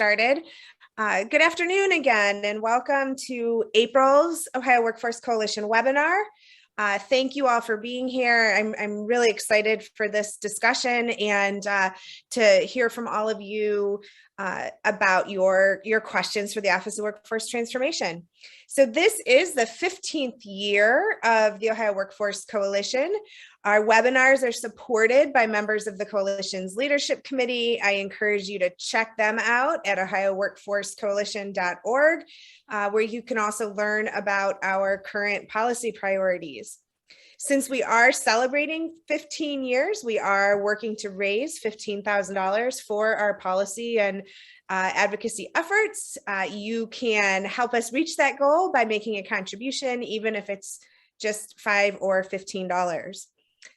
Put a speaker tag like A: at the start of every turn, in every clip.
A: started. Good afternoon again, and welcome to April's Ohio Workforce Coalition webinar. Thank you all for being here. I'm really excited for this discussion and to hear from all of you about your questions for the Office of Workforce Transformation. So this is the 15th year of the Ohio Workforce Coalition. Our webinars are supported by members of the Coalition's Leadership Committee. I encourage you to check them out at ohioworkforcecoalition.org, where you can also learn about our current policy priorities. Since we are celebrating 15 years, we are working to raise $15,000 for our policy and advocacy efforts. You can help us reach that goal by making a contribution, even if it's just $5 or $15.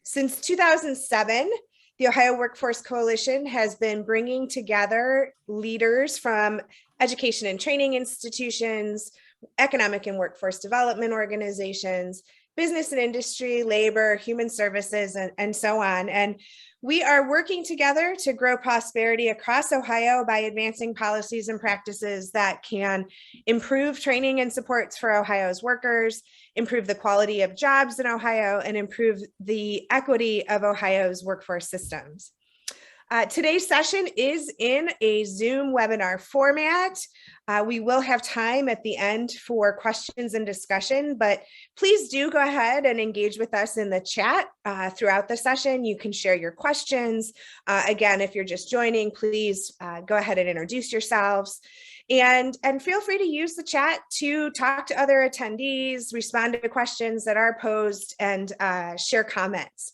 A: Since 2007, the Ohio Workforce Coalition has been bringing together leaders from education and training institutions, economic and workforce development organizations, business and industry, labor, human services, and so on. And we are working together to grow prosperity across Ohio by advancing policies and practices that can improve training and supports for Ohio's workers, improve the quality of jobs in Ohio, and improve the equity of Ohio's workforce systems. Today's session is in a Zoom webinar format. We will have time at the end for questions and discussion, but please do go ahead and engage with us in the chat throughout the session. You can share your questions. Again, if you're just joining, please go ahead and introduce yourselves. And feel free to use the chat to talk to other attendees, respond to questions that are posed, and share comments.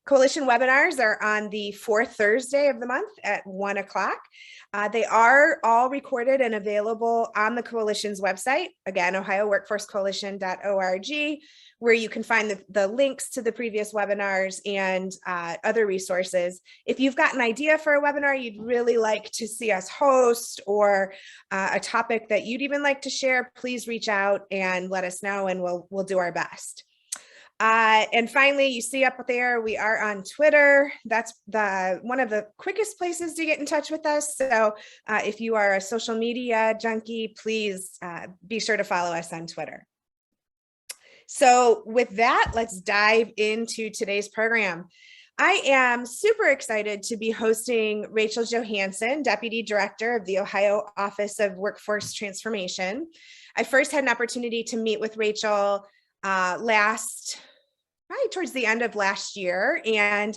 A: Coalition webinars are on the fourth Thursday of the month at 1 o'clock. They are all recorded and available on the Coalition's website, again, ohioworkforcecoalition.org, where you can find the links to the previous webinars and other resources. If you've got an idea for a webinar you'd really like to see us host, or a topic that you'd even like to share, please reach out and let us know, and we'll do our best. And finally, you see up there, we are on Twitter. That's one of the quickest places to get in touch with us. So if you are a social media junkie, please be sure to follow us on Twitter. So with that, let's dive into today's program. I am super excited to be hosting Rachel Johanson, Deputy Director of the Ohio Office of Workforce Transformation. I first had an opportunity to meet with Rachel probably towards the end of last year, and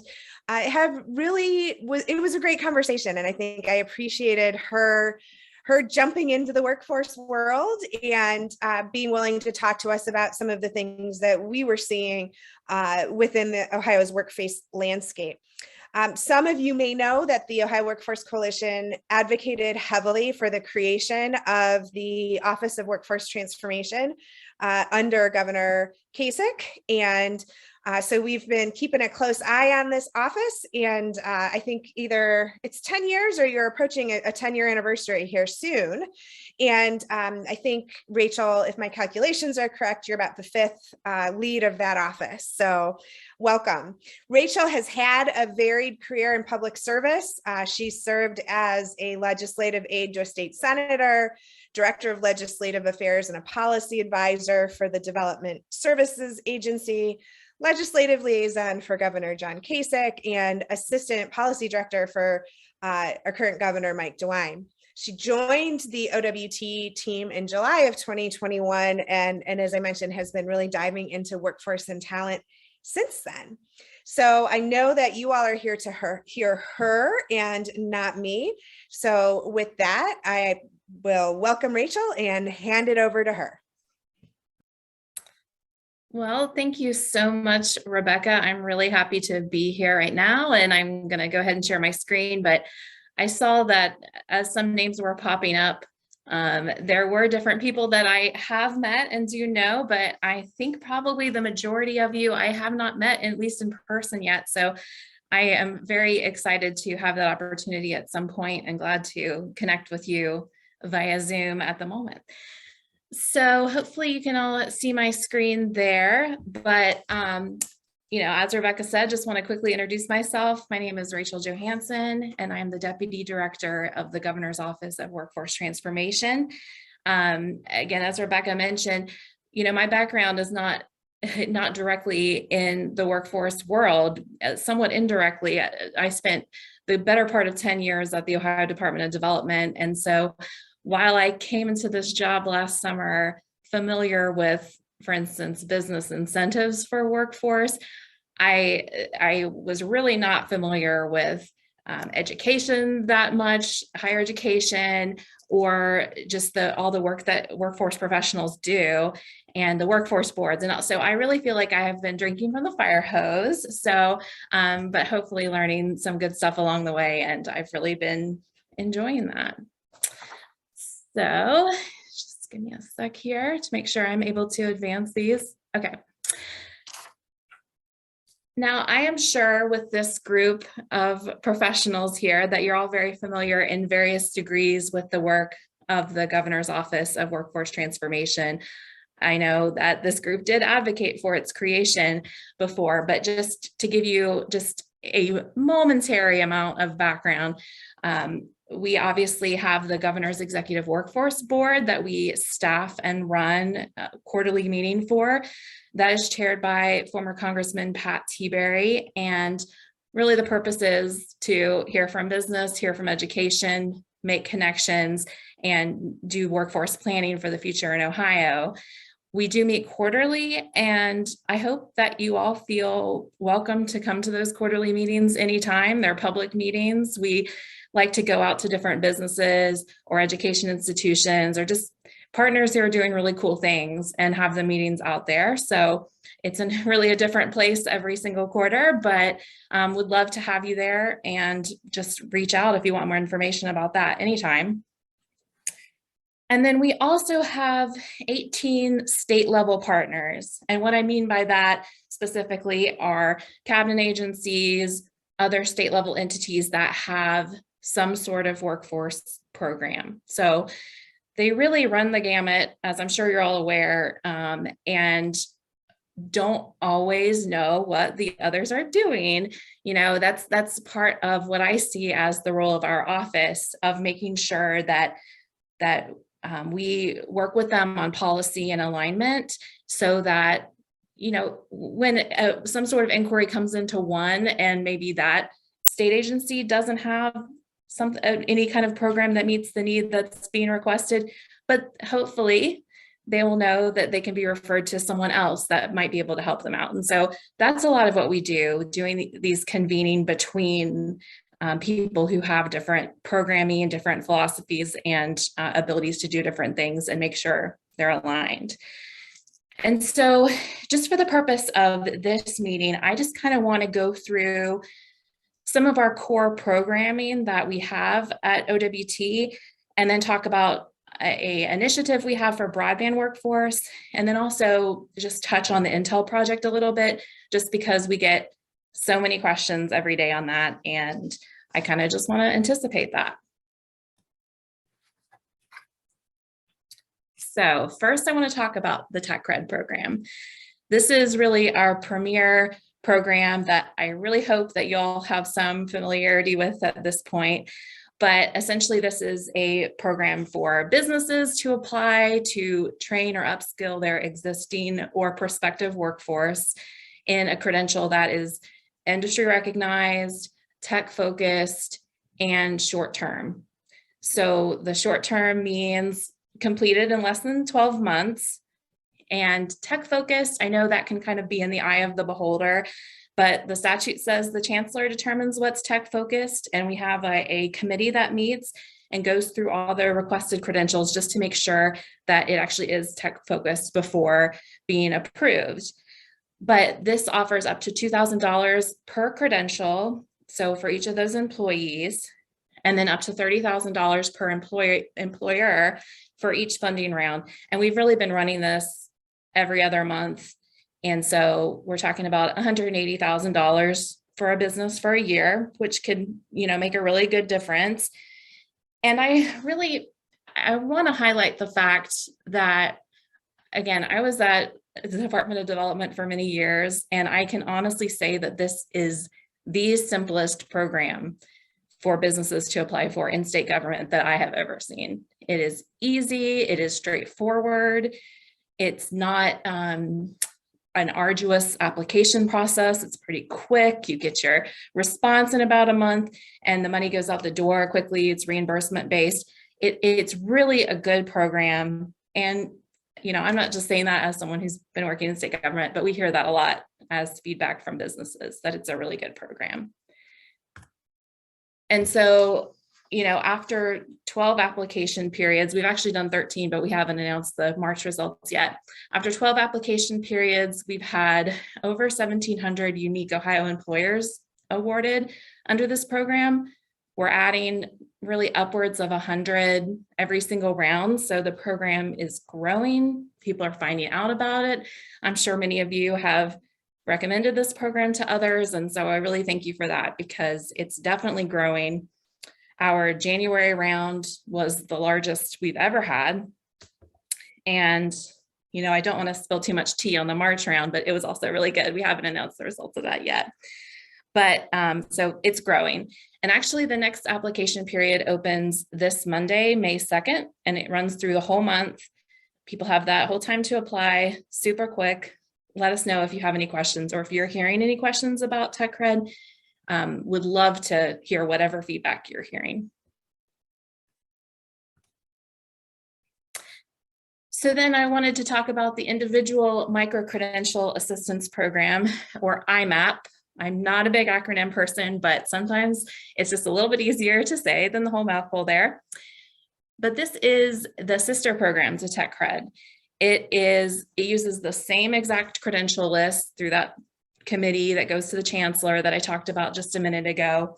A: it was a great conversation, and I think I appreciated her jumping into the workforce world and being willing to talk to us about some of the things that we were seeing within Ohio's workforce landscape. Some of you may know that the Ohio Workforce Coalition advocated heavily for the creation of the Office of Workforce Transformation under Governor Kasich, and so we've been keeping a close eye on this office, and I think either it's 10 years or you're approaching a 10-year anniversary here soon. And I think, Rachel, if my calculations are correct, you're about the 5th lead of that office. So welcome. Rachel has had a varied career in public service. She served as a legislative aide to a state senator, Director of Legislative Affairs and a policy advisor for the Development Services Agency, legislative liaison for Governor John Kasich, and assistant policy director for our current governor, Mike DeWine. She joined the OWT team in July of 2021, and as I mentioned, has been really diving into workforce and talent since then. So I know that you all are here to hear her and not me. So with that, I will welcome Rachel and hand it over to her.
B: Well, thank you so much, Rebecca. I'm really happy to be here right now, and I'm going to go ahead and share my screen. But I saw that as some names were popping up, there were different people that I have met and do know, but I think probably the majority of you I have not met, at least in person yet. So I am very excited to have that opportunity at some point, and glad to connect with you via Zoom at the moment. So hopefully you can all see my screen there, but as Rebecca said, just want to quickly introduce myself. My name is Rachel Johanson, and I'm the Deputy Director of the Governor's Office of Workforce Transformation. Again, as Rebecca mentioned, my background is not directly in the workforce world, somewhat indirectly. I spent the better part of 10 years at the Ohio Department of Development. And so while I came into this job last summer familiar with, for instance, business incentives for workforce, I was really not familiar with education that much, higher education, or just all the work that workforce professionals do and the workforce boards. And so I really feel like I have been drinking from the fire hose. So, but hopefully learning some good stuff along the way. And I've really been enjoying that. So just give me a sec here to make sure I'm able to advance these. Okay. Now, I am sure with this group of professionals here that you're all very familiar in various degrees with the work of the Governor's Office of Workforce Transformation. I know that this group did advocate for its creation before, but just to give you just a momentary amount of background, we obviously have the Governor's Executive Workforce Board that we staff and run a quarterly meeting for. That is chaired by former Congressman Pat Teaberry. And really the purpose is to hear from business, hear from education, make connections, and do workforce planning for the future in Ohio. We do meet quarterly, and I hope that you all feel welcome to come to those quarterly meetings anytime. They're public meetings. We like to go out to different businesses or education institutions or just partners who are doing really cool things and have the meetings out there. So it's really a different place every single quarter, but would love to have you there, and just reach out if you want more information about that anytime. And then we also have 18 state level partners. And what I mean by that specifically are cabinet agencies, other state level entities that have some sort of workforce program. So they really run the gamut, as I'm sure you're all aware, and don't always know what the others are doing. That's part of what I see as the role of our office, of making sure that we work with them on policy and alignment, so that, when some sort of inquiry comes into one and maybe that state agency doesn't have any kind of program that meets the need that's being requested, but hopefully they will know that they can be referred to someone else that might be able to help them out. And so that's a lot of what we do, doing these convening between people who have different programming and different philosophies and abilities to do different things, and make sure they're aligned. And so just for the purpose of this meeting, I just kind of want to go through some of our core programming that we have at OWT, and then talk about an initiative we have for broadband workforce, and then also just touch on the Intel project a little bit, just because we get so many questions every day on that, and I kind of just want to anticipate that. So first, I want to talk about the TechCrede program. This is really our premier program that I really hope that you all have some familiarity with at this point. But essentially, this is a program for businesses to apply to train or upskill their existing or prospective workforce in a credential that is industry recognized, tech focused, and short term. So the short term means completed in less than 12 months. And tech focused, I know that can kind of be in the eye of the beholder, but the statute says the chancellor determines what's tech focused, and we have a committee that meets and goes through all the requested credentials just to make sure that it actually is tech focused before being approved. But this offers up to $2,000 per credential, so for each of those employees, and then up to $30,000 per employer for each funding round. And we've really been running this every other month. And so we're talking about $180,000 for a business for a year, which could, make a really good difference. And I want to highlight the fact that, again, I was at the Department of Development for many years, and I can honestly say that this is the simplest program for businesses to apply for in state government that I have ever seen. It is easy, it is straightforward, it's not an arduous application process. It's pretty quick. You get your response in about a month and the money goes out the door quickly. It's reimbursement based. It's really a good program. And, you know, I'm not just saying that as someone who's been working in state government, but we hear that a lot as feedback from businesses, that it's a really good program. And so, you know, after 12 application periods, we've actually done 13, but we haven't announced the March results yet. After 12 application periods, we've had over 1,700 unique Ohio employers awarded under this program. We're adding really upwards of 100 every single round. So the program is growing. People are finding out about it. I'm sure many of you have recommended this program to others. And so I really thank you for that, because it's definitely growing. Our January round was the largest we've ever had. And, you know, I don't want to spill too much tea on the March round, but it was also really good. We haven't announced the results of that yet. But so it's growing. And actually the next application period opens this Monday, May 2nd, and it runs through the whole month. People have that whole time to apply, super quick. Let us know if you have any questions, or if you're hearing any questions about TechCrede. Would love to hear whatever feedback you're hearing. So then I wanted to talk about the Individual Microcredential Assistance Program, or IMAP. I'm not a big acronym person, but sometimes it's just a little bit easier to say than the whole mouthful there. But this is the sister program to TechCrede. It uses the same exact credential list through that committee that goes to the chancellor that I talked about just a minute ago,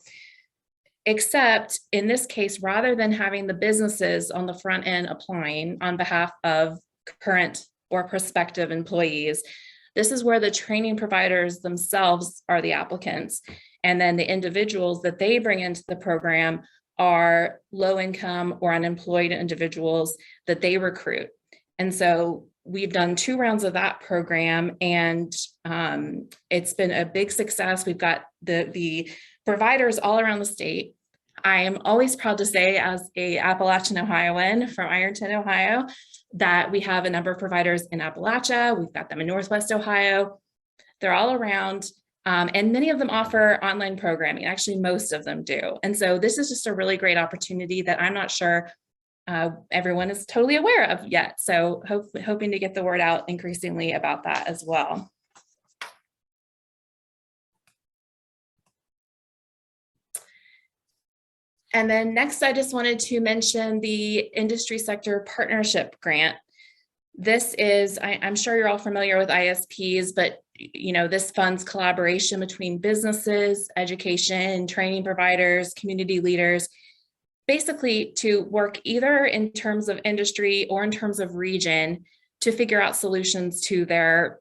B: except in this case, rather than having the businesses on the front end applying on behalf of current or prospective employees, this is where the training providers themselves are the applicants. And then the individuals that they bring into the program are low income or unemployed individuals that they recruit. And so we've done 2 rounds of that program, and it's been a big success. We've got the providers all around the state. I am always proud to say, as a Appalachian Ohioan from Ironton, Ohio, that we have a number of providers in Appalachia. We've got them in Northwest Ohio. They're all around, and many of them offer online programming. Actually, most of them do. And so this is just a really great opportunity that I'm not sure everyone is totally aware of yet. So hoping to get the word out increasingly about that as well. And then next, I just wanted to mention the Industry Sector Partnership Grant. This is, I'm sure you're all familiar with ISPs, but you know, this funds collaboration between businesses, education, training providers, community leaders, basically to work either in terms of industry or in terms of region to figure out solutions to their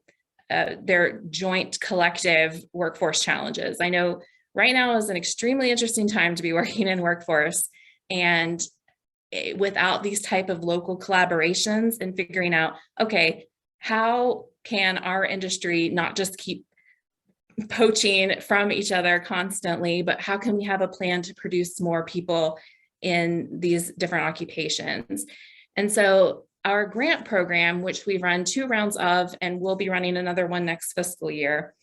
B: joint collective workforce challenges. I know right now is an extremely interesting time to be working in workforce, and without these type of local collaborations and figuring out, okay, how can our industry not just keep poaching from each other constantly, but how can we have a plan to produce more people in these different occupations? And so our grant program, which we've run 2 rounds of, and we'll be running another one next fiscal year,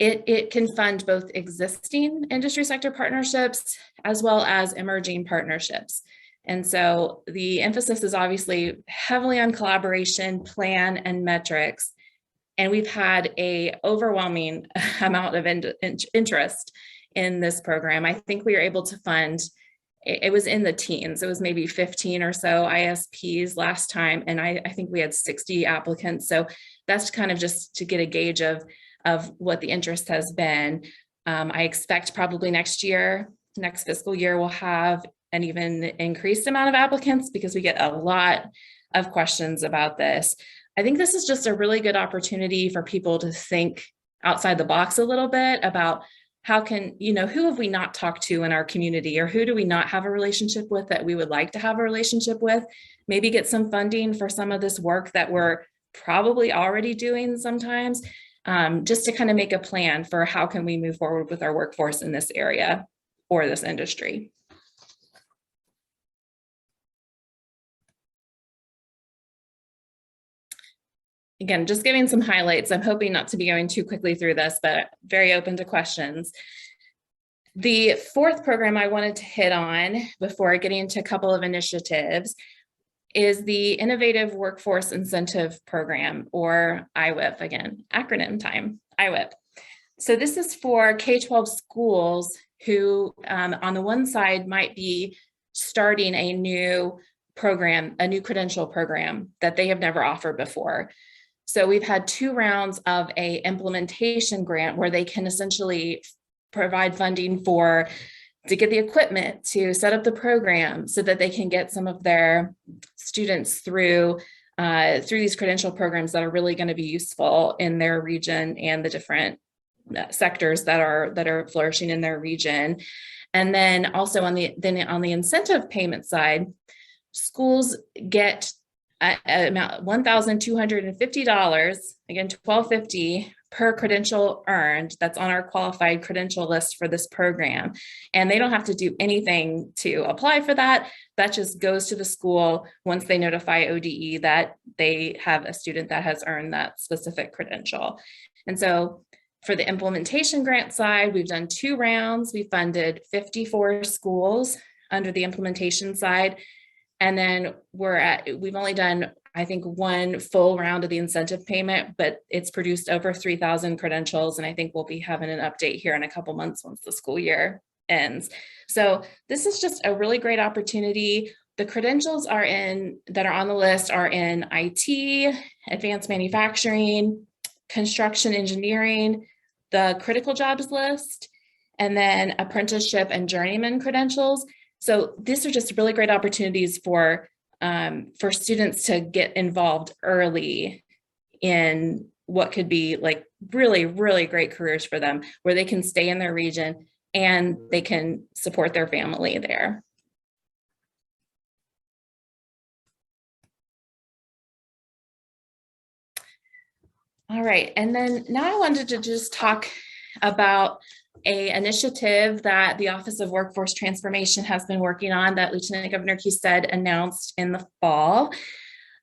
B: it can fund both existing industry sector partnerships as well as emerging partnerships. And so the emphasis is obviously heavily on collaboration, plan, and metrics. And we've had an overwhelming amount of interest in this program. I think we were able to fund, it was in the teens. It was maybe 15 or so ISPs last time. And I think we had 60 applicants. So that's kind of just to get a gauge of what the interest has been. I expect probably next fiscal year, we'll have an even increased amount of applicants because we get a lot of questions about this. I think this is just a really good opportunity for people to think outside the box a little bit about how can, you know, who have we not talked to in our community, or who do we not have a relationship with that we would like to have a relationship with? Maybe get some funding for some of this work that we're probably already doing sometimes, just to kind of make a plan for how can we move forward with our workforce in this area or this industry. Again, just giving some highlights. I'm hoping not to be going too quickly through this, but very open to questions. The fourth program I wanted to hit on before getting into a couple of initiatives is the Innovative Workforce Incentive Program, or IWIP, again, acronym time, IWIP. So this is for K-12 schools who on the one side might be starting a new program, a new credential program that they have never offered before. So we've had 2 rounds of a implementation grant where they can essentially provide funding to get the equipment to set up the program so that they can get some of their students through these credential programs that are really going to be useful in their region and the different sectors that are flourishing in their region. And then also on the incentive payment side, schools get amount $1,250, again, $1,250 per credential earned that's on our qualified credential list for this program. And they don't have to do anything to apply for that. That just goes to the school once they notify ODE that they have a student that has earned that specific credential. And so for the implementation grant side, we've done 2 rounds. We funded 54 schools under the implementation side. And then we've only done, I think, 1 full round of the incentive payment, but it's produced over 3,000 credentials. And I think we'll be having an update here in a couple months once the school year ends. So this is just a really great opportunity. The credentials that are on the list are in IT, advanced manufacturing, construction engineering, the critical jobs list, and then apprenticeship and journeyman credentials. So these are just really great opportunities for students to get involved early in what could be like really, really great careers for them, where they can stay in their region and they can support their family there. All right, and then now I wanted to just talk about an initiative that the Office of Workforce Transformation has been working on that Lieutenant Governor Kasich announced in the fall.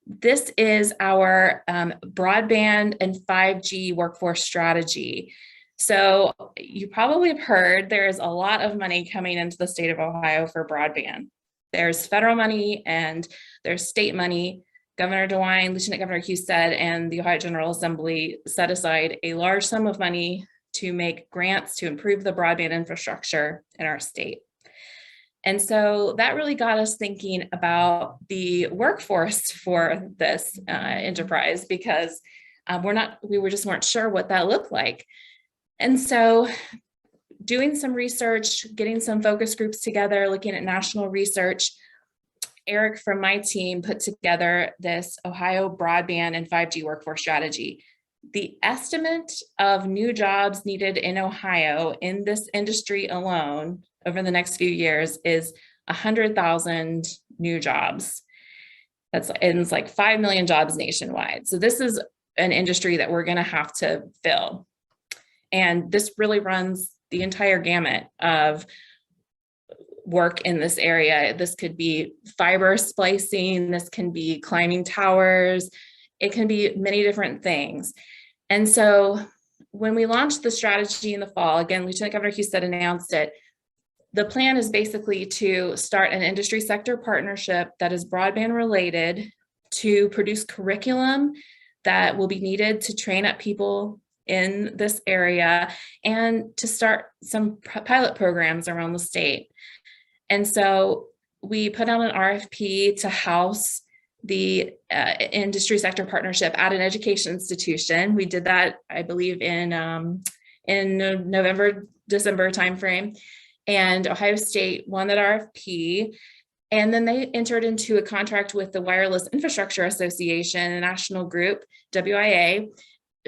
B: This is our broadband and 5G workforce strategy. So you probably have heard there is a lot of money coming into the state of Ohio for broadband. There's federal money and there's state money. Governor DeWine, Lieutenant Governor Kasich, and the Ohio General Assembly set aside a large sum of money to make grants to improve the broadband infrastructure in our state. And so that really got us thinking about the workforce for this enterprise, because we just weren't sure what that looked like. And so doing some research, getting some focus groups together, looking at national research, Eric from my team put together this Ohio broadband and 5G workforce strategy. The estimate of new jobs needed in Ohio in this industry alone over the next few years is 100,000 new jobs. It's like 5 million jobs nationwide. So this is an industry that we're going to have to fill. And this really runs the entire gamut of work in this area. This could be fiber splicing, this can be climbing towers, it can be many different things. And so when we launched the strategy in the fall, again, Lieutenant Governor Kasich announced it, the plan is basically to start an industry sector partnership that is broadband related to produce curriculum that will be needed to train up people in this area and to start some pilot programs around the state. And so we put out an RFP to house the industry sector partnership at an education institution. We did that, I believe, in November, December timeframe. And Ohio State won that RFP. And then they entered into a contract with the Wireless Infrastructure Association, a national group, WIA,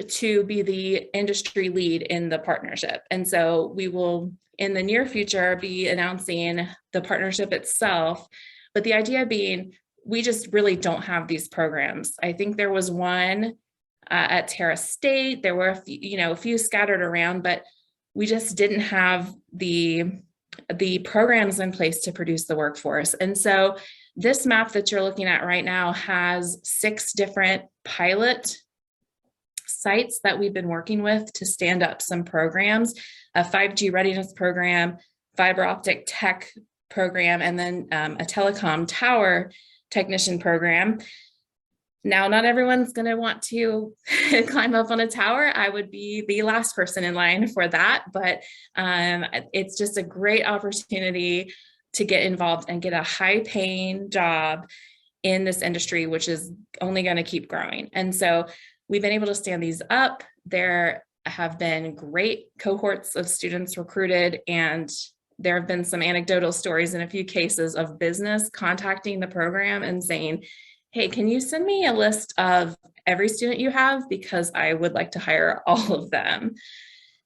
B: to be the industry lead in the partnership. And so we will, in the near future, be announcing the partnership itself. But the idea being, we just really don't have these programs. I think there was one at Terra State. There were a few scattered around, but we just didn't have the programs in place to produce the workforce. And so this map that you're looking at right now has 6 different pilot sites that we've been working with to stand up some programs, a 5G readiness program, fiber optic tech program, and then a telecom tower technician program. Now, not everyone's going to want to climb up on a tower. I would be the last person in line for that, but it's just a great opportunity to get involved and get a high-paying job in this industry, which is only going to keep growing. And so we've been able to stand these up. There have been great cohorts of students recruited, and there have been some anecdotal stories in a few cases of business contacting the program and saying, hey, can you send me a list of every student you have? Because I would like to hire all of them.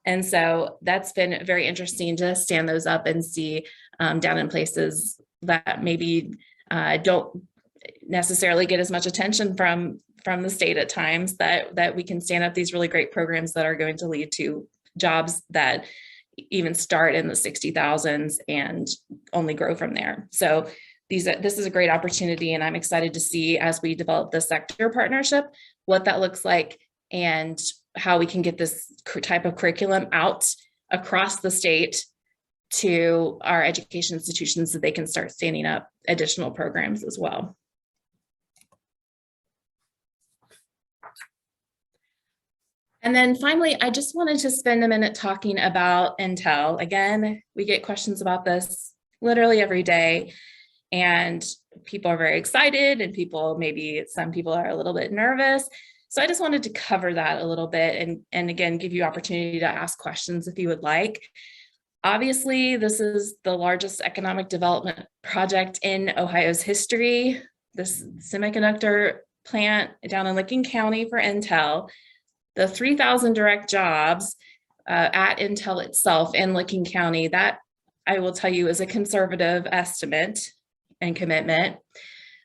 B: And so that's been very interesting to stand those up and see down in places that maybe don't necessarily get as much attention from the state at times, that we can stand up these really great programs that are going to lead to jobs that even start in the 60,000s and only grow from there. So this is a great opportunity, and I'm excited to see, as we develop the sector partnership, what that looks like and how we can get this type of curriculum out across the state to our education institutions so they can start standing up additional programs as well. And then finally, I just wanted to spend a minute talking about Intel. Again, we get questions about this literally every day, and people are very excited, and some people are a little bit nervous. So I just wanted to cover that a little bit and again, give you opportunity to ask questions if you would like. Obviously, this is the largest economic development project in Ohio's history. This semiconductor plant down in Licking County for Intel. The 3,000 direct jobs at Intel itself in Licking County, that I will tell you is a conservative estimate and commitment.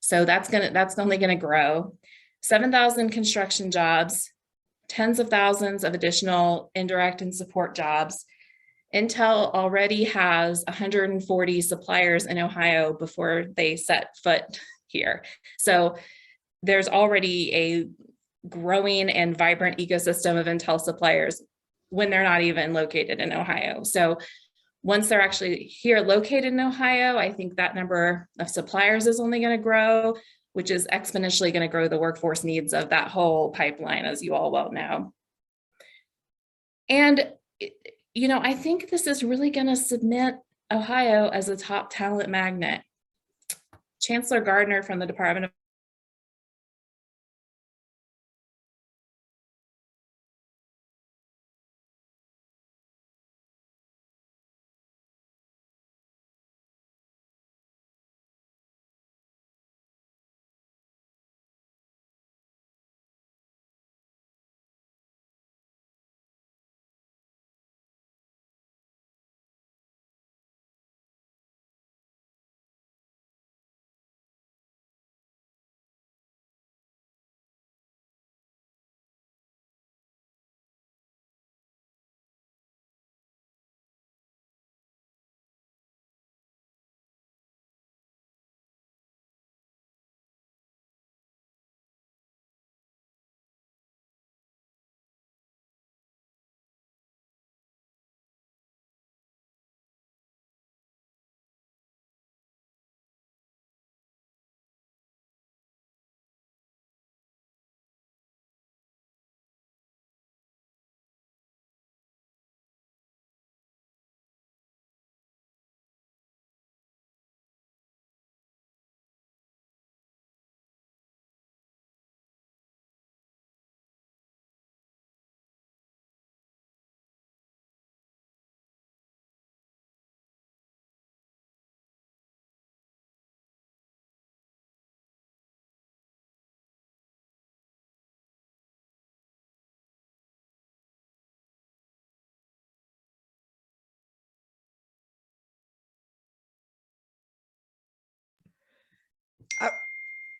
B: So that's only going to grow. 7,000 construction jobs, tens of thousands of additional indirect and support jobs. Intel already has 140 suppliers in Ohio before they set foot here. So there's already a growing and vibrant ecosystem of Intel suppliers when they're not even located in Ohio. So once they're actually here located in Ohio, I think that number of suppliers is only going to grow, which is exponentially going to grow the workforce needs of that whole pipeline, as you all well know. And, I think this is really going to cement Ohio as a top talent magnet. Chancellor Gardner from the Department of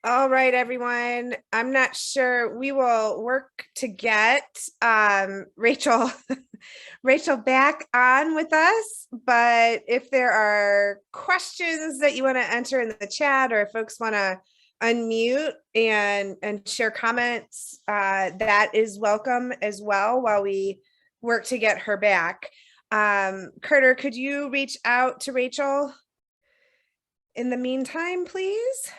A: All right, everyone. I'm not sure. We will work to get Rachel Rachel back on with us. But if there are questions that you want to enter in the chat, or if folks want to unmute and share comments, that is welcome as well while we work to get her back. Carter, could you reach out to Rachel in the meantime, please?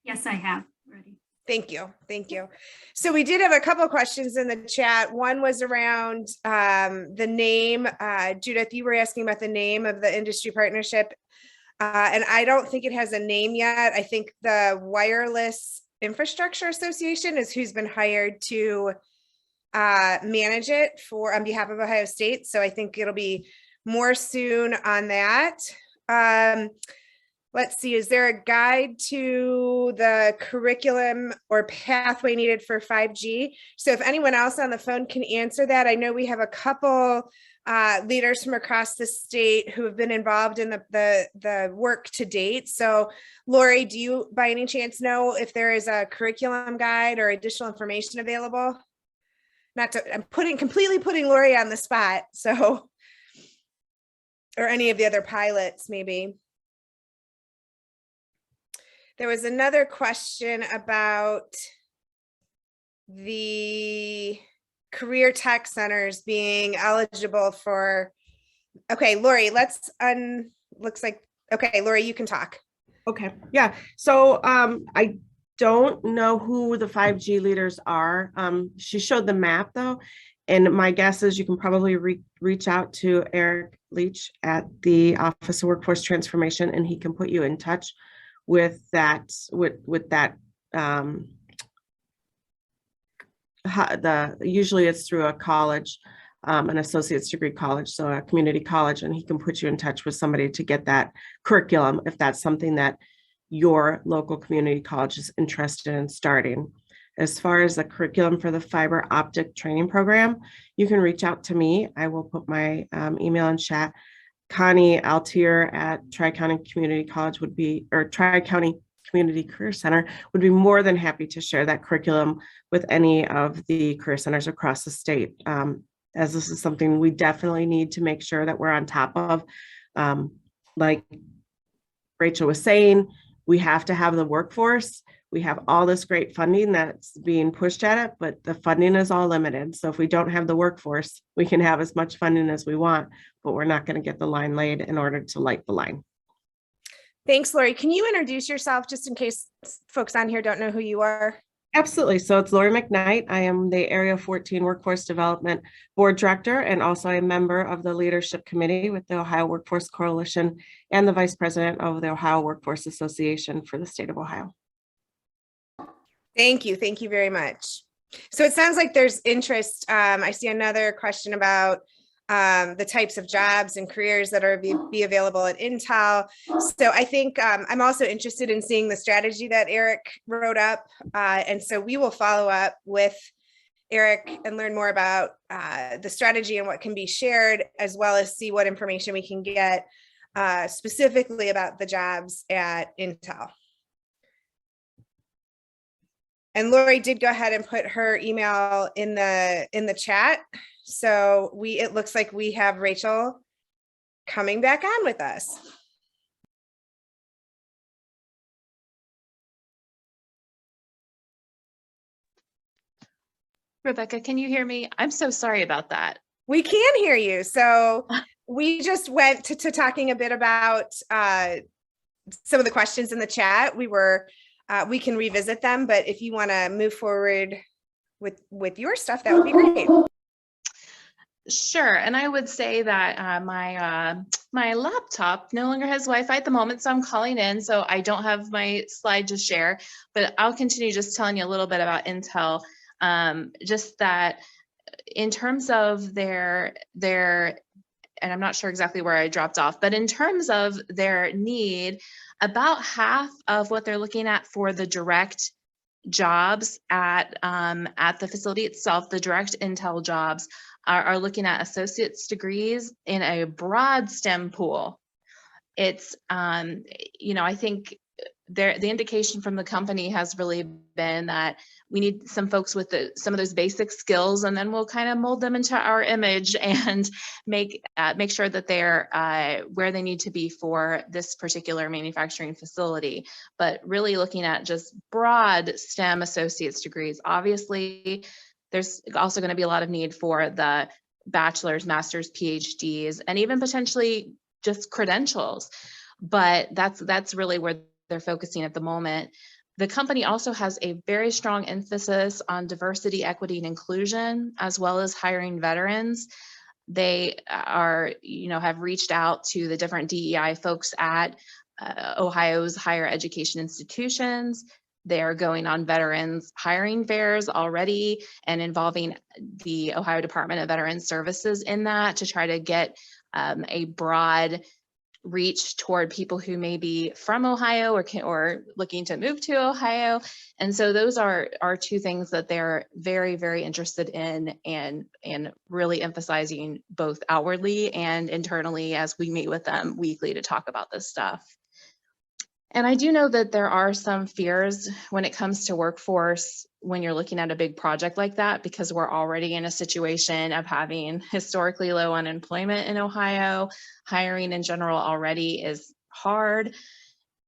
C: Yes, I have already.
A: Thank you. Thank you. So we did have a couple of questions in the chat. One was around the name. Judith, you were asking about the name of the industry partnership. And I don't think it has a name yet. I think the Wireless Infrastructure Association is who's been hired to manage it on behalf of Ohio State. So I think it'll be more soon on that. Let's see, is there a guide to the curriculum or pathway needed for 5G? So if anyone else on the phone can answer that, I know we have a couple leaders from across the state who have been involved in the work to date. So Lori, do you by any chance know if there is a curriculum guide or additional information available? I'm completely putting Lori on the spot, so, or any of the other pilots maybe. There was another question about the career tech centers being eligible for, okay, Lori, looks like, okay, Lori, you can talk.
D: Okay, yeah. So I don't know who the 5G leaders are. She showed the map though. And my guess is you can probably reach out to Eric Leach at the Office of Workforce Transformation, and he can put you in touch with that, usually it's through a college, an associate's degree college, so a community college, and he can put you in touch with somebody to get that curriculum if that's something that your local community college is interested in starting. As far as the curriculum for the fiber optic training program, you can reach out to me. I will put my email in chat. Connie Altier at Tri-County Community College would be, or Tri-County Community Career Center would be more than happy to share that curriculum with any of the career centers across the state. As this is something we definitely need to make sure that we're on top of. Like Rachel was saying, we have to have the workforce. We have all this great funding that's being pushed at it, but the funding is all limited. So if we don't have the workforce, we can have as much funding as we want, but we're not going to get the line laid in order to light the line.
A: Thanks, Lori. Can you introduce yourself just in case folks on here don't know who you are?
D: Absolutely. So it's Lori McKnight. I am the Area 14 Workforce Development Board Director and also a member of the Leadership Committee with the Ohio Workforce Coalition and the Vice President of the Ohio Workforce Association for the state of Ohio.
A: Thank you. Thank you very much. So it sounds like there's interest. I see another question about the types of jobs and careers that are be available at Intel. So I think I'm also interested in seeing the strategy that Eric wrote up. And so we will follow up with Eric and learn more about the strategy and what can be shared, as well as see what information we can get specifically about the jobs at Intel. And Lori did go ahead and put her email in the chat. So it looks like we have Rachel coming back on with us.
B: Rebecca, can you hear me? I'm so sorry about that.
A: We can hear you. So we just went to talking a bit about some of the questions in the chat. We can revisit them, but if you want to move forward with your stuff, that would be great.
B: Sure, and I would say that my laptop no longer has Wi-Fi at the moment, so I'm calling in, so I don't have my slide to share, but I'll continue just telling you a little bit about Intel. Just that in terms of their, and I'm not sure exactly where I dropped off, but in terms of their need, about half of what they're looking at for the direct jobs at the facility itself, the direct Intel jobs, are looking at associate's degrees in a broad STEM pool. It's, I think the indication from the company has really been that we need some folks with some of those basic skills, and then we'll kind of mold them into our image and make sure that they're where they need to be for this particular manufacturing facility. But really looking at just broad STEM associate's degrees. Obviously, there's also going to be a lot of need for the bachelor's, master's, PhDs, and even potentially just credentials. But that's really where they're focusing at the moment. The company also has a very strong emphasis on diversity, equity, and inclusion, as well as hiring veterans. They are, have reached out to the different DEI folks at Ohio's higher education institutions. They're going on veterans hiring fairs already and involving the Ohio Department of Veterans Services in that to try to get a broad reach toward people who may be from Ohio or looking to move to Ohio. And so those are two things that they're very, very interested in and really emphasizing both outwardly and internally as we meet with them weekly to talk about this stuff. And I do know that there are some fears when it comes to workforce when you're looking at a big project like that, because we're already in a situation of having historically low unemployment in Ohio. Hiring in general already is hard.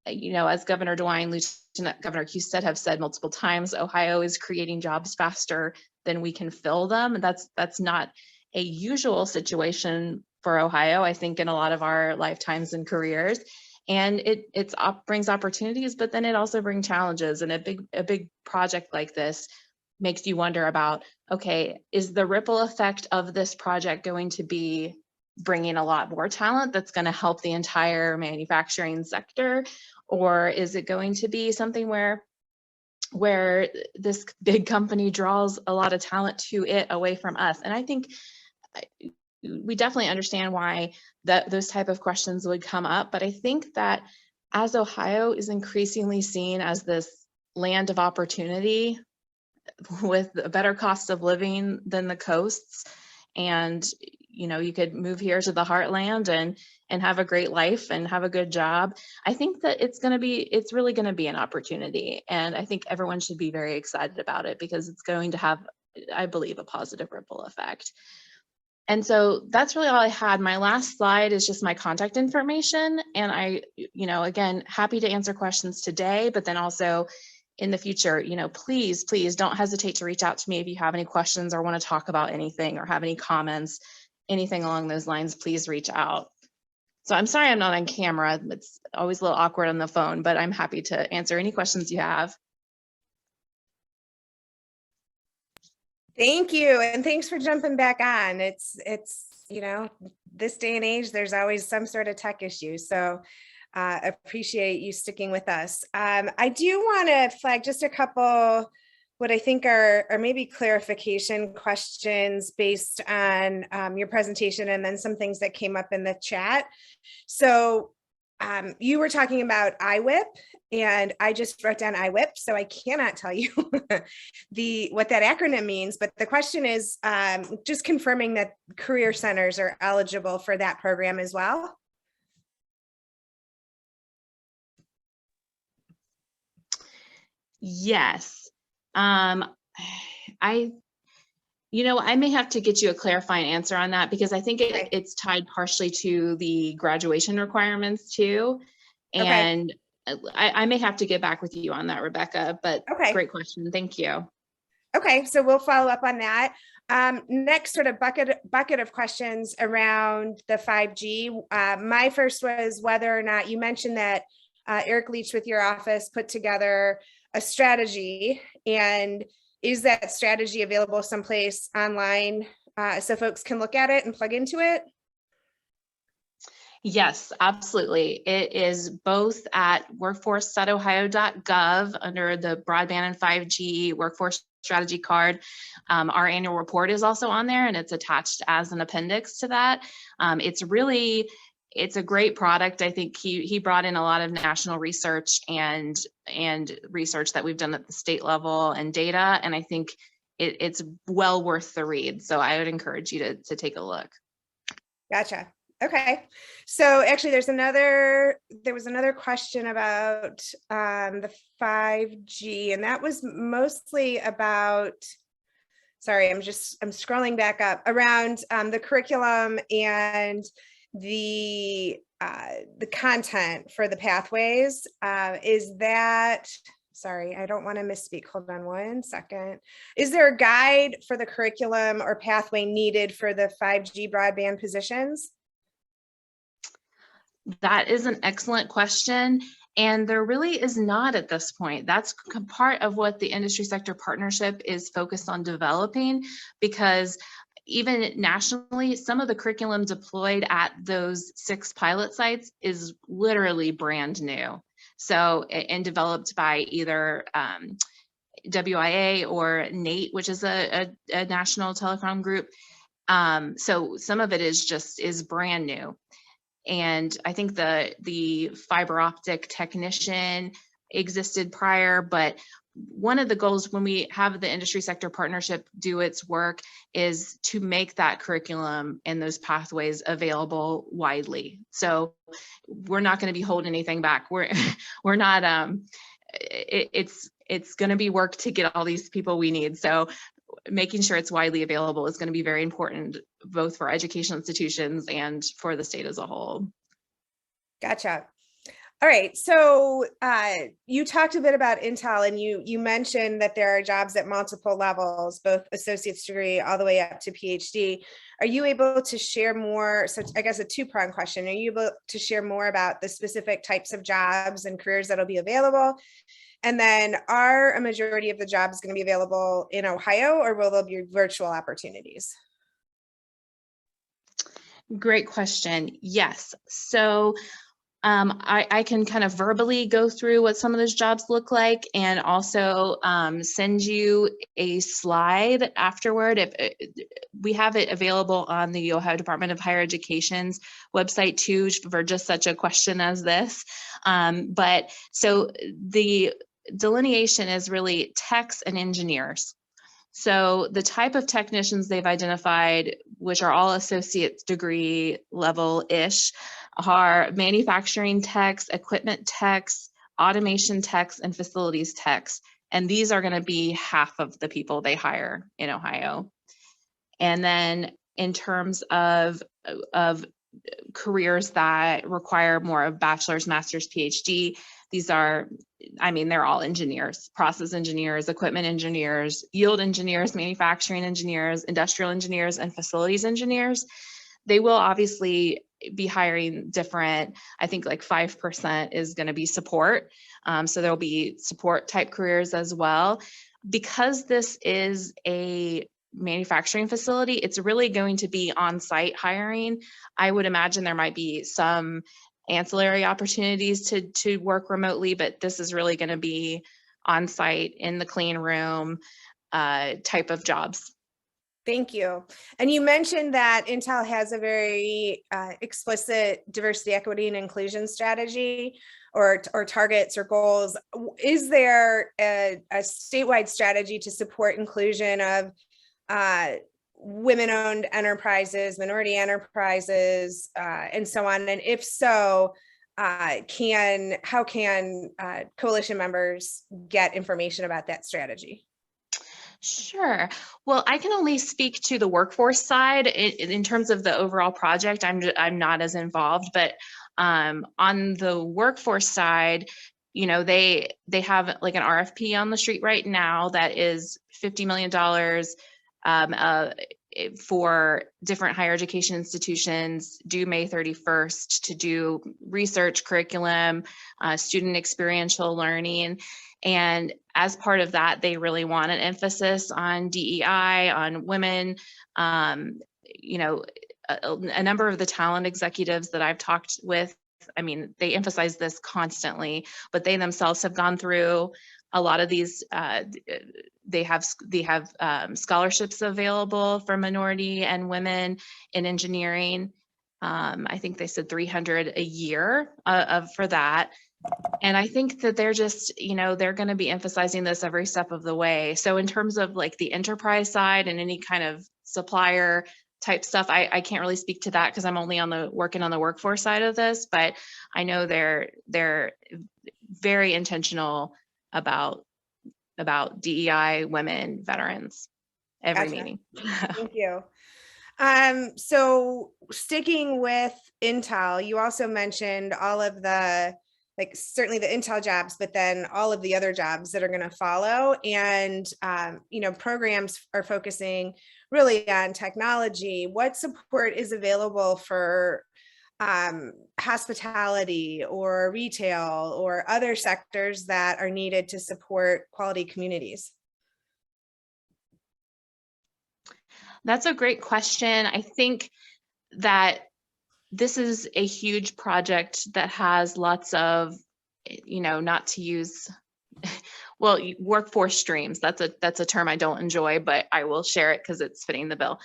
B: As Governor DeWine, Lieutenant Governor Husted have said multiple times, Ohio is creating jobs faster than we can fill them. That's not a usual situation for Ohio, I think, in a lot of our lifetimes and careers. And it brings opportunities, but then it also brings challenges. And a big project like this makes you wonder about, okay, is the ripple effect of this project going to be bringing a lot more talent that's going to help the entire manufacturing sector? Or is it going to be something where this big company draws a lot of talent to it away from us? And I think we definitely understand why those type of questions would come up. But I think that as Ohio is increasingly seen as this land of opportunity with a better cost of living than the coasts, and you could move here to the heartland and have a great life and have a good job. I think that it's really going to be an opportunity. And I think everyone should be very excited about it because it's going to have, I believe, a positive ripple effect. And so that's really all I had. My last slide is just my contact information. And I, again, happy to answer questions today, but then also in the future, please don't hesitate to reach out to me if you have any questions or want to talk about anything or have any comments, anything along those lines, please reach out. So I'm sorry I'm not on camera. It's always a little awkward on the phone, but I'm happy to answer any questions you have.
A: Thank you. And thanks for jumping back on. It's, this day and age, there's always some sort of tech issue. So appreciate you sticking with us. I do want to flag just a couple, what I think are maybe clarification questions based on your presentation and then some things that came up in the chat. So you were talking about IWIP, and I just wrote down IWIP, so I cannot tell you what that acronym means, but the question is just confirming that career centers are eligible for that program as well.
B: Yes. I may have to get you a clarifying answer on that because I think it's tied partially to the graduation requirements too. And I may have to get back with you on that, Rebecca, but great question. Thank you.
A: Okay, so we'll follow up on that. Next sort of bucket of questions around the 5G. My first was whether or not you mentioned that Eric Leach with your office put together a strategy, and is that strategy available someplace online so folks can look at it and plug into it?
B: Yes, absolutely. It is both at workforce.ohio.gov under the broadband and 5G workforce strategy card. Our annual report is also on there and it's attached as an appendix to that. It's a great product. I think he brought in a lot of national research and research that we've done at the state level and data. And I think it's well worth the read. So I would encourage you to take a look.
A: Gotcha. Okay, so actually there was another question about the 5G, and that was mostly about, sorry, I'm scrolling back up, around the curriculum and the content for the pathways. Is that, sorry, I don't want to misspeak. Hold on one second. Is there a guide for the curriculum or pathway needed for the 5G broadband positions?
B: That is an excellent question. And there really is not at this point. That's part of what the industry sector partnership is focused on developing, because even nationally, some of the curriculum deployed at those 6 pilot sites is literally brand new. So, and developed by either WIA or NATE, which is a national telecom group. So some of it is brand new. And I think the fiber optic technician existed prior, but one of the goals when we have the industry sector partnership do its work is to make that curriculum and those pathways available widely. So we're not going to be holding anything back. We're not, it's going to be work to get all these people we need. So making sure it's widely available is going to be very important, both for educational institutions and for the state as a whole.
A: Gotcha. All right. So you talked a bit about Intel, and you mentioned that there are jobs at multiple levels, both associate's degree all the way up to PhD. Are you able to share more? So I guess a two-pronged question. Are you able to share more about the specific types of jobs and careers that'll be available? And then are a majority of the jobs going to be available in Ohio, or will there be virtual opportunities?
B: Great question. Yes. So I can kind of verbally go through what some of those jobs look like, and also send you a slide afterward. If we have it available on the Ohio Department of Higher Education's website too, for just such a question as this. But so the delineation is really techs and engineers. So the type of technicians they've identified, which are all associate's degree level-ish, are manufacturing techs, equipment techs, automation techs, and facilities techs. And these are going to be half of the people they hire in Ohio. And then in terms of careers that require more of bachelor's, master's, PhD, these are, I mean, they're all engineers, process engineers, equipment engineers, yield engineers, manufacturing engineers, industrial engineers, and facilities engineers. They will obviously be hiring different, I think like 5% is going to be support. So there'll be support type careers as well. Because this is a manufacturing facility, it's really going to be on-site hiring. I would imagine there might be some ancillary opportunities to work remotely, but this is really going to be on-site in the clean room type of jobs.
A: Thank you. And you mentioned that Intel has a very explicit diversity, equity, and inclusion strategy, or targets or goals. Is there a statewide strategy to support inclusion of women-owned enterprises, minority enterprises, and so on? And if so, how can coalition members get information about that strategy?
B: Sure. Well, I can only speak to the workforce side. In terms of the overall project, I'm not as involved, but on the workforce side, you know, they have like an RFP on the street right now that is $50 million for different higher education institutions due May 31st to do research, curriculum, student experiential learning. And as part of that, they really want an emphasis on DEI, on women. You know, a number of the talent executives that I've talked with, I mean, they emphasize this constantly, but they themselves have gone through a lot of these. They have scholarships available for minority and women in engineering. I think they said $300 a year for that. And I think that they're just, you know, they're going to be emphasizing this every step of the way. So in terms of like the enterprise side and any kind of supplier type stuff. I can't really speak to that because I'm only working on the workforce side of this, but I know they're very intentional about DEI, women, veterans, every
A: Gotcha.
B: meeting.
A: Thank you. So sticking with Intel, you also mentioned all of the, like certainly the Intel jobs, but then all of the other jobs that are going to follow. And, programs are focusing really on technology. What support is available for hospitality or retail or other sectors that are needed to support quality communities?
B: That's a great question. I think that this is a huge project that has lots of, not to use, well, workforce streams. That's a term I don't enjoy, but I will share it because it's fitting the bill.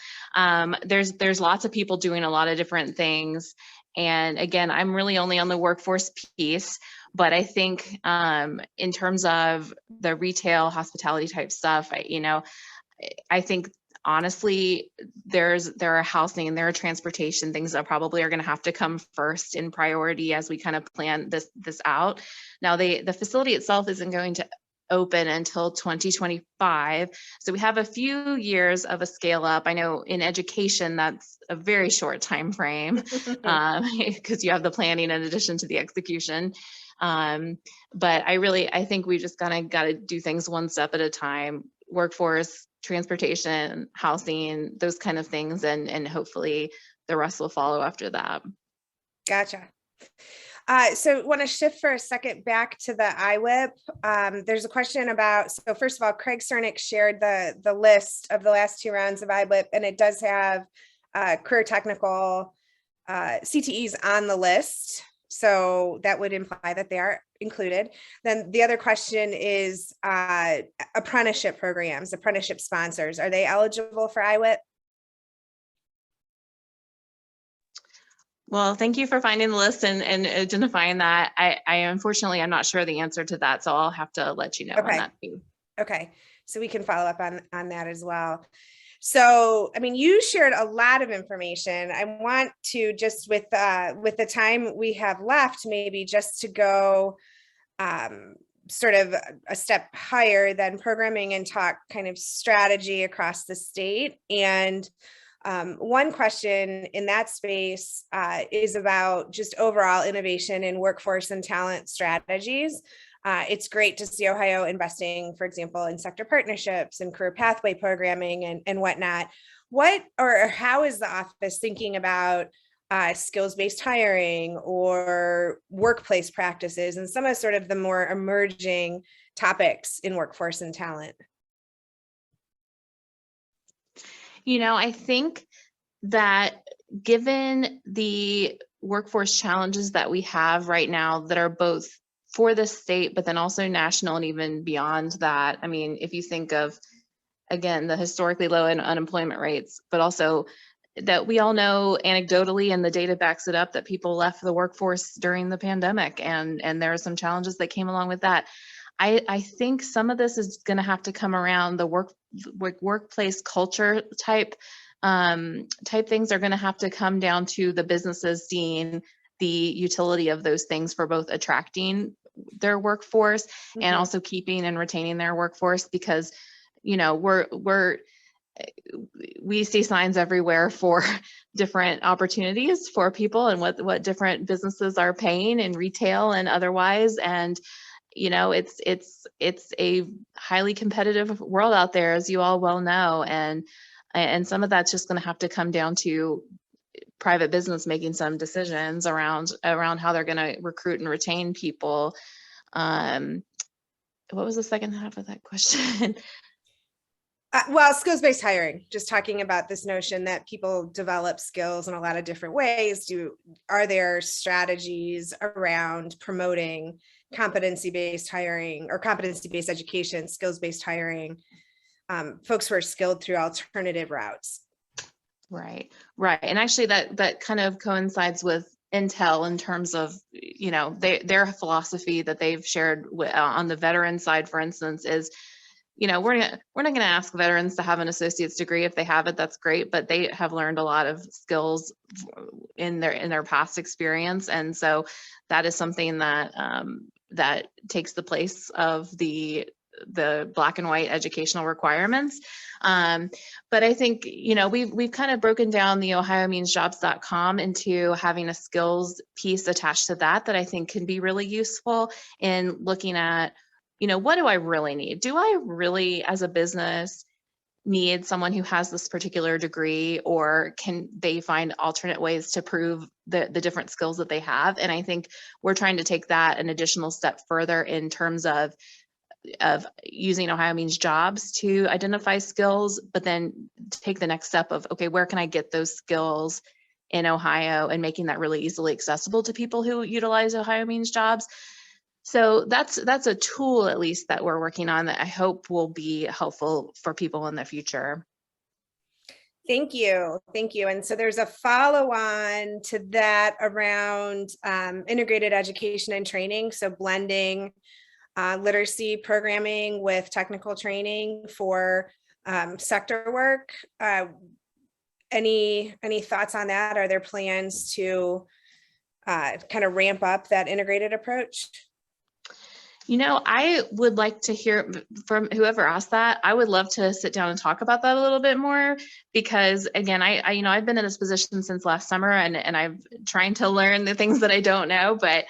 B: There's lots of people doing a lot of different things. And again, I'm really only on the workforce piece, but I think in terms of the retail hospitality type stuff, I think honestly, there are housing and there are transportation things that probably are going to have to come first in priority as we kind of plan this out. Now, the facility itself isn't going to open until 2025. So we have a few years of a scale up. I know in education, that's a very short time frame because you have the planning in addition to the execution. But I think we just got to do things one step at a time. Workforce, transportation, housing, those kind of things, and hopefully the rest will follow after that.
A: Gotcha. So want to shift for a second back to the IWIP. There's a question about, so first of all, Craig Cernick shared the list of the last 2 rounds of IWIP, and it does have career technical CTEs on the list. So that would imply that they are included. Then the other question is apprenticeship programs, apprenticeship sponsors. Are they eligible for IWIP?
B: Well, thank you for finding the list and identifying that. I unfortunately, I'm not sure the answer to that, so I'll have to let you know on that too.
A: Okay, so we can follow up on that as well. So, I mean, you shared a lot of information. I want to just with the time we have left, maybe just to go sort of a step higher than programming and talk kind of strategy across the state. And one question in that space is about just overall innovation in workforce and talent strategies. It's great to see Ohio investing, for example, in sector partnerships and career pathway programming and whatnot. What or how is the office thinking about skills-based hiring or workplace practices and some of sort of the more emerging topics in workforce and talent?
B: I think that given the workforce challenges that we have right now that are both for the state, but then also national and even beyond that. I mean, if you think of, again, the historically low unemployment rates, but also that we all know anecdotally, and the data backs it up, that people left the workforce during the pandemic, and there are some challenges that came along with that. I think some of this is going to have to come around the workplace culture type things are going to have to come down to the businesses seeing the utility of those things for both attracting their workforce and also keeping and retaining their workforce, because we see signs everywhere for different opportunities for people and what different businesses are paying in retail and otherwise. And it's a highly competitive world out there, as you all well know, and some of that's just going to have to come down to private business making some decisions around how they're going to recruit and retain people. What was the second half of that question?
A: Well, skills-based hiring, just talking about this notion that people develop skills in a lot of different ways. Are there strategies around promoting competency-based hiring or competency-based education, skills-based hiring, folks who are skilled through alternative routes? Right.
B: And actually that kind of coincides with Intel in terms of, their philosophy that they've shared on the veteran side, for instance, is we're not going to ask veterans to have an associate's degree. If they have it, that's great, but they have learned a lot of skills in their past experience. And so that is something that that takes the place of the black and white educational requirements. But I think, we've kind of broken down the ohiomeansjobs.com into having a skills piece attached to that I think can be really useful in looking at, what do I really need? Do I really, as a business, need someone who has this particular degree, or can they find alternate ways to prove the different skills that they have? And I think we're trying to take that an additional step further in terms of using Ohio Means Jobs to identify skills, but then take the next step of, okay, where can I get those skills in Ohio, and making that really easily accessible to people who utilize Ohio Means Jobs. So that's a tool, at least, that we're working on that I hope will be helpful for people in the future.
A: Thank you. Thank you. And so there's a follow-on to that around integrated education and training. So blending literacy programming with technical training for sector work. Any thoughts on that? Are there plans to kind of ramp up that integrated approach?
B: I would like to hear from whoever asked that. I would love to sit down and talk about that a little bit more, because again, I've been in this position since last summer, and I'm trying to learn the things that I don't know, but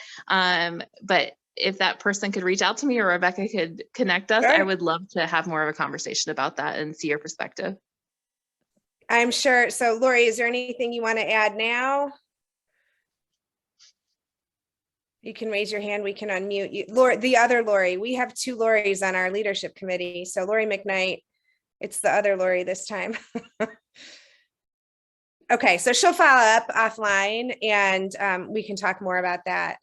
B: if that person could reach out to me, or Rebecca could connect us,
A: Sure.
B: I would love to have more of a conversation about that and see your perspective.
A: I'm sure. So Lori, is there anything you want to add now? You can raise your hand. We can unmute you. Lori, the other Lori. We have two Loris on our leadership committee. So Lori McKnight, it's the other Lori this time. Okay, so she'll follow up offline, and we can talk more about that.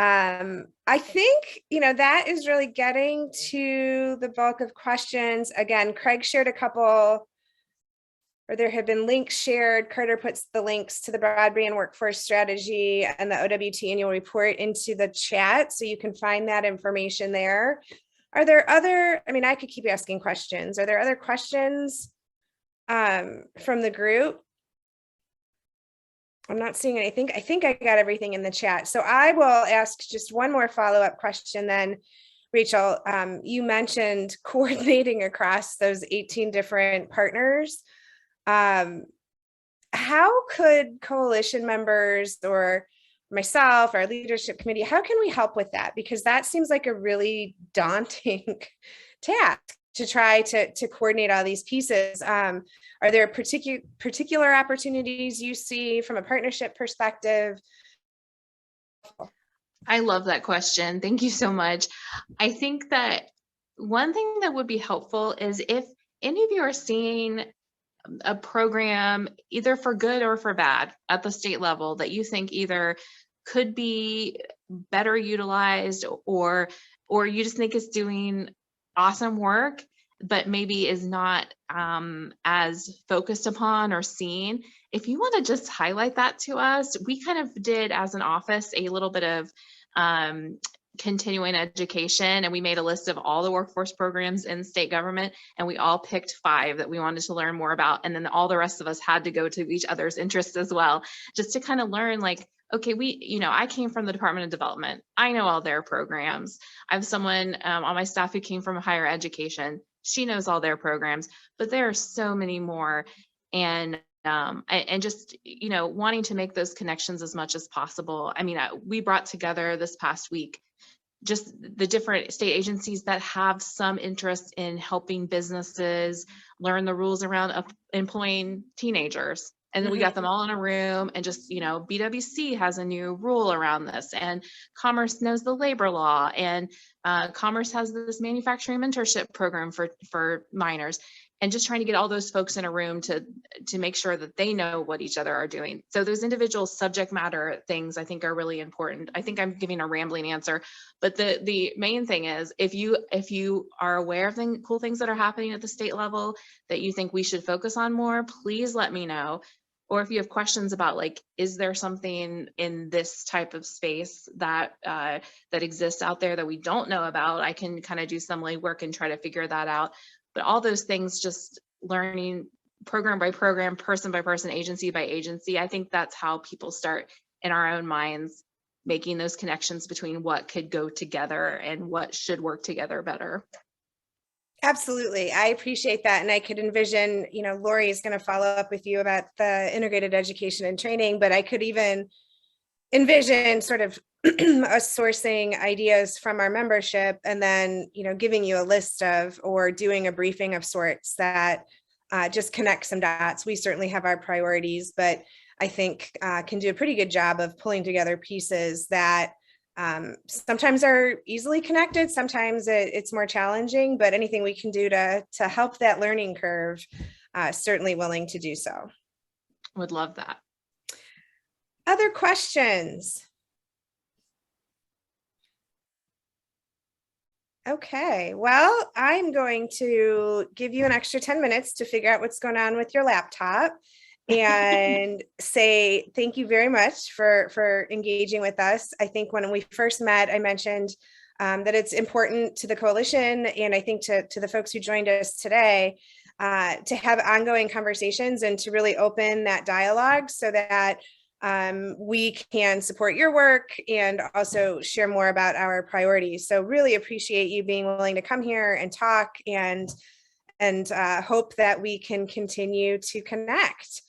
A: I think, that is really getting to the bulk of questions. Again, Craig shared a couple, or there have been links shared. Carter puts the links to the broadband workforce strategy and the OWT annual report into the chat, so you can find that information there. Are there other, I could keep asking questions. Are there other questions from the group? I'm not seeing anything. I think I got everything in the chat. So I will ask just one more follow-up question then. Rachel, you mentioned coordinating across those 18 different partners. How could coalition members, or myself, our leadership committee, how can we help with that? Because that seems like a really daunting task to try to coordinate all these pieces. Are there particular opportunities you see from a partnership perspective?
B: I love that question. Thank you so much. I think that one thing that would be helpful is if any of you are seeing a program, either for good or for bad, at the state level that you think either could be better utilized, or you just think is doing awesome work, but maybe is not as focused upon or seen. If you want to just highlight that to us, we kind of did as an office a little bit of continuing education, and we made a list of all the workforce programs in state government, and we all picked 5 that we wanted to learn more about, and then all the rest of us had to go to each other's interests as well, just to kind of learn, like, okay, I came from the Department of Development. I know all their programs. I have someone on my staff who came from higher education. She knows all their programs, but there are so many more. And just, wanting to make those connections as much as possible. We brought together this past week just the different state agencies that have some interest in helping businesses learn the rules around employing teenagers. And then we got them all in a room, and just, BWC has a new rule around this, and Commerce knows the labor law, and Commerce has this manufacturing mentorship program for minors, and just trying to get all those folks in a room to make sure that they know what each other are doing. So those individual subject matter things I think are really important. I think I'm giving a rambling answer, but the main thing is, if you are aware of cool things that are happening at the state level that you think we should focus on more, please let me know. or if you have questions about like, is there something in this type of space that that exists out there that we don't know about, I can kind of do some legwork and try to figure that out. But all those things, just learning program by program, person by person, agency by agency, I think that's how people start in our own minds making those connections between what could go together and what should work together better.
A: Absolutely. I appreciate that. And I could envision, Lori is going to follow up with you about the integrated education and training, but I could even envision sort of us sourcing ideas from our membership and then, giving you a list of, or doing a briefing of sorts that just connect some dots. We certainly have our priorities, but I think can do a pretty good job of pulling together pieces that sometimes are easily connected. Sometimes it's more challenging, but anything we can do to help that learning curve, certainly willing to do so.
B: Would love that.
A: Other questions? Okay, well, I'm going to give you an extra 10 minutes to figure out what's going on with your laptop and say thank you very much for engaging with us. I think when we first met, I mentioned that it's important to the coalition, and I think to the folks who joined us today, to have ongoing conversations and to really open that dialogue so that we can support your work and also share more about our priorities. So really appreciate you being willing to come here and talk, and hope that we can continue to connect.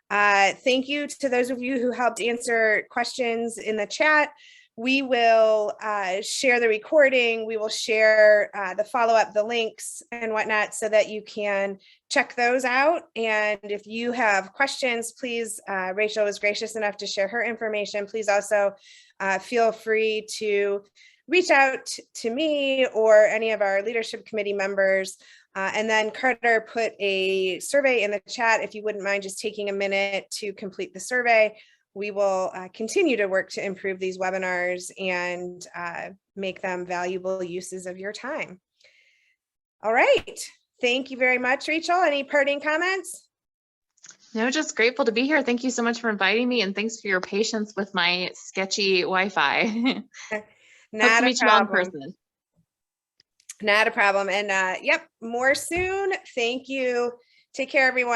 A: Thank you to those of you who helped answer questions in the chat. We will share the recording. We will share the follow-up, the links and whatnot, so that you can check those out. And if you have questions, please, Rachel was gracious enough to share her information. Please also feel free to reach out to me or any of our leadership committee members. And then Carter put a survey in the chat. If you wouldn't mind just taking a minute to complete the survey, we will continue to work to improve these webinars and make them valuable uses of your time. All right. Thank you very much, Rachel. Any parting comments?
B: No, just grateful to be here. Thank you so much for inviting me, and thanks for your patience with my sketchy Wi-Fi.
A: Not a
B: meet you all in
A: problem.
B: person.
A: Not a problem. And yep, more soon. Thank you. Take care, everyone.